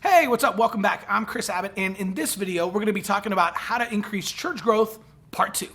Hey, what's up? Welcome back. I'm Chris Abbott, and in this video, we're going to be talking about how to increase church growth, part 2.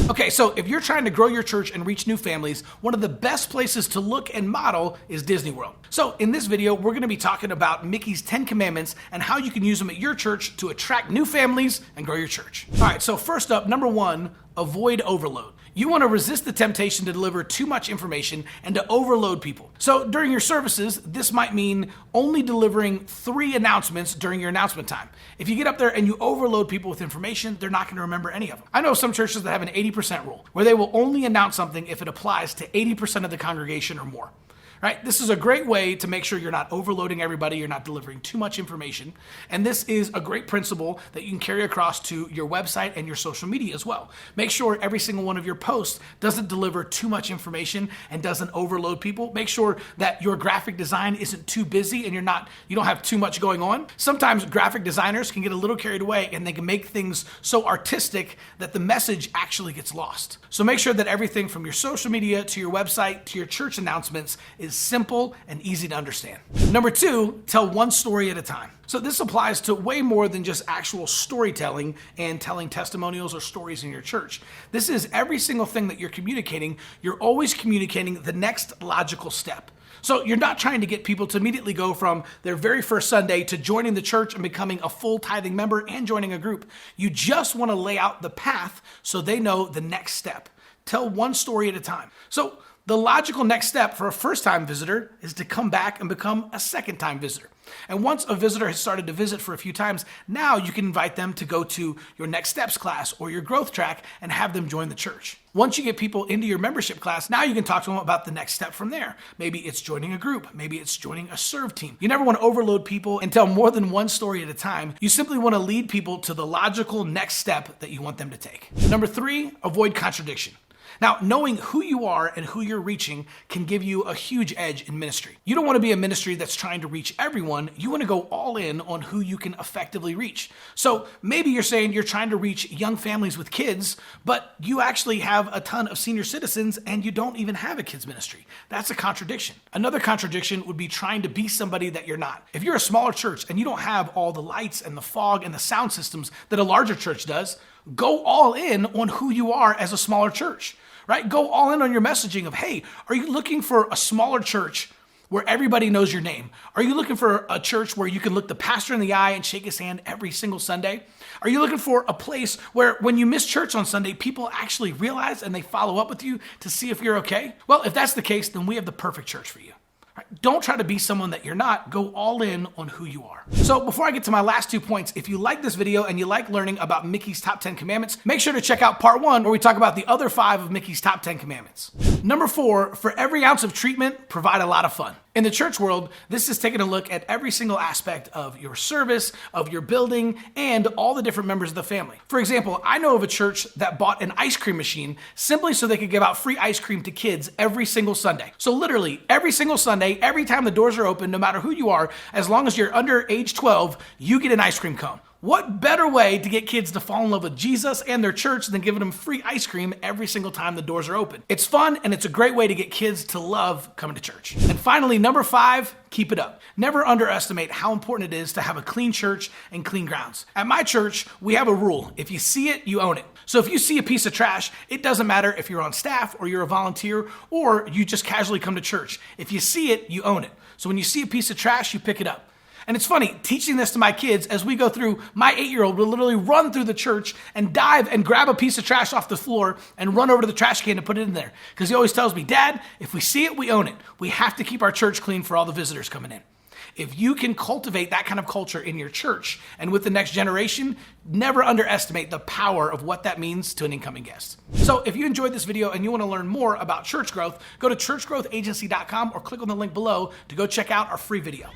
Okay, so if you're trying to grow your church and reach new families, one of the best places to look and model is Disney World. So in this video, we're going to be talking about Mickey's 10 Commandments and how you can use them at your church to attract new families and grow your church. All right, so first up, number 1, avoid overload. You want to resist the temptation to deliver too much information and to overload people. So during your services, this might mean only delivering 3 announcements during your announcement time. If you get up there and you overload people with information, they're not going to remember any of them. I know some churches that have an 80% rule, where they will only announce something if it applies to 80% of the congregation or more. Right? This is a great way to make sure you're not overloading everybody, you're not delivering too much information. And this is a great principle that you can carry across to your website and your social media as well. Make sure every single one of your posts doesn't deliver too much information and doesn't overload people. Make sure that your graphic design isn't too busy and you don't have too much going on. Sometimes graphic designers can get a little carried away and they can make things so artistic that the message actually gets lost. So make sure that everything from your social media to your website to your church announcements is simple and easy to understand. Number 2, tell one story at a time. So this applies to way more than just actual storytelling and telling testimonials or stories in your church. This is every single thing that you're communicating. You're always communicating the next logical step. So you're not trying to get people to immediately go from their very first Sunday to joining the church and becoming a full tithing member and joining a group. You just want to lay out the path so they know the next step. Tell one story at a time. So the logical next step for a first-time visitor is to come back and become a second-time visitor. And once a visitor has started to visit for a few times, now you can invite them to go to your Next Steps class or your growth track and have them join the church. Once you get people into your membership class, now you can talk to them about the next step from there. Maybe it's joining a group. Maybe it's joining a serve team. You never want to overload people and tell more than one story at a time. You simply want to lead people to the logical next step that you want them to take. Number 3, avoid contradiction. Now, knowing who you are and who you're reaching can give you a huge edge in ministry. You don't want to be a ministry that's trying to reach everyone. You want to go all in on who you can effectively reach. So maybe you're saying you're trying to reach young families with kids, but you actually have a ton of senior citizens and you don't even have a kids ministry. That's a contradiction. Another contradiction would be trying to be somebody that you're not. If you're a smaller church and you don't have all the lights and the fog and the sound systems that a larger church does, go all in on who you are as a smaller church. Right? Go all in on your messaging of, hey, are you looking for a smaller church where everybody knows your name? Are you looking for a church where you can look the pastor in the eye and shake his hand every single Sunday? Are you looking for a place where when you miss church on Sunday, people actually realize and they follow up with you to see if you're okay? Well, if that's the case, then we have the perfect church for you. Don't try to be someone that you're not. Go all in on who you are. So before I get to my last 2 points, if you like this video and you like learning about Mickey's top 10 commandments, make sure to check out part 1 where we talk about the other 5 of Mickey's top 10 commandments. Number 4, for every ounce of treatment, provide a lot of fun. In the church world, this is taking a look at every single aspect of your service, of your building, and all the different members of the family. For example, I know of a church that bought an ice cream machine simply so they could give out free ice cream to kids every single Sunday. So literally every single Sunday, every time the doors are open, no matter who you are, as long as you're under age 12, you get an ice cream cone. What better way to get kids to fall in love with Jesus and their church than giving them free ice cream every single time the doors are open? It's fun and it's a great way to get kids to love coming to church. And finally, number 5, keep it up. Never underestimate how important it is to have a clean church and clean grounds. At my church, we have a rule. If you see it, you own it. So if you see a piece of trash, it doesn't matter if you're on staff or you're a volunteer or you just casually come to church. If you see it, you own it. So when you see a piece of trash, you pick it up. And it's funny, teaching this to my kids as we go through, my 8-year-old will literally run through the church and dive and grab a piece of trash off the floor and run over to the trash can and put it in there. Because he always tells me, Dad, if we see it, we own it. We have to keep our church clean for all the visitors coming in. If you can cultivate that kind of culture in your church and with the next generation, never underestimate the power of what that means to an incoming guest. So if you enjoyed this video and you want to learn more about church growth, go to churchgrowthagency.com or click on the link below to go check out our free video.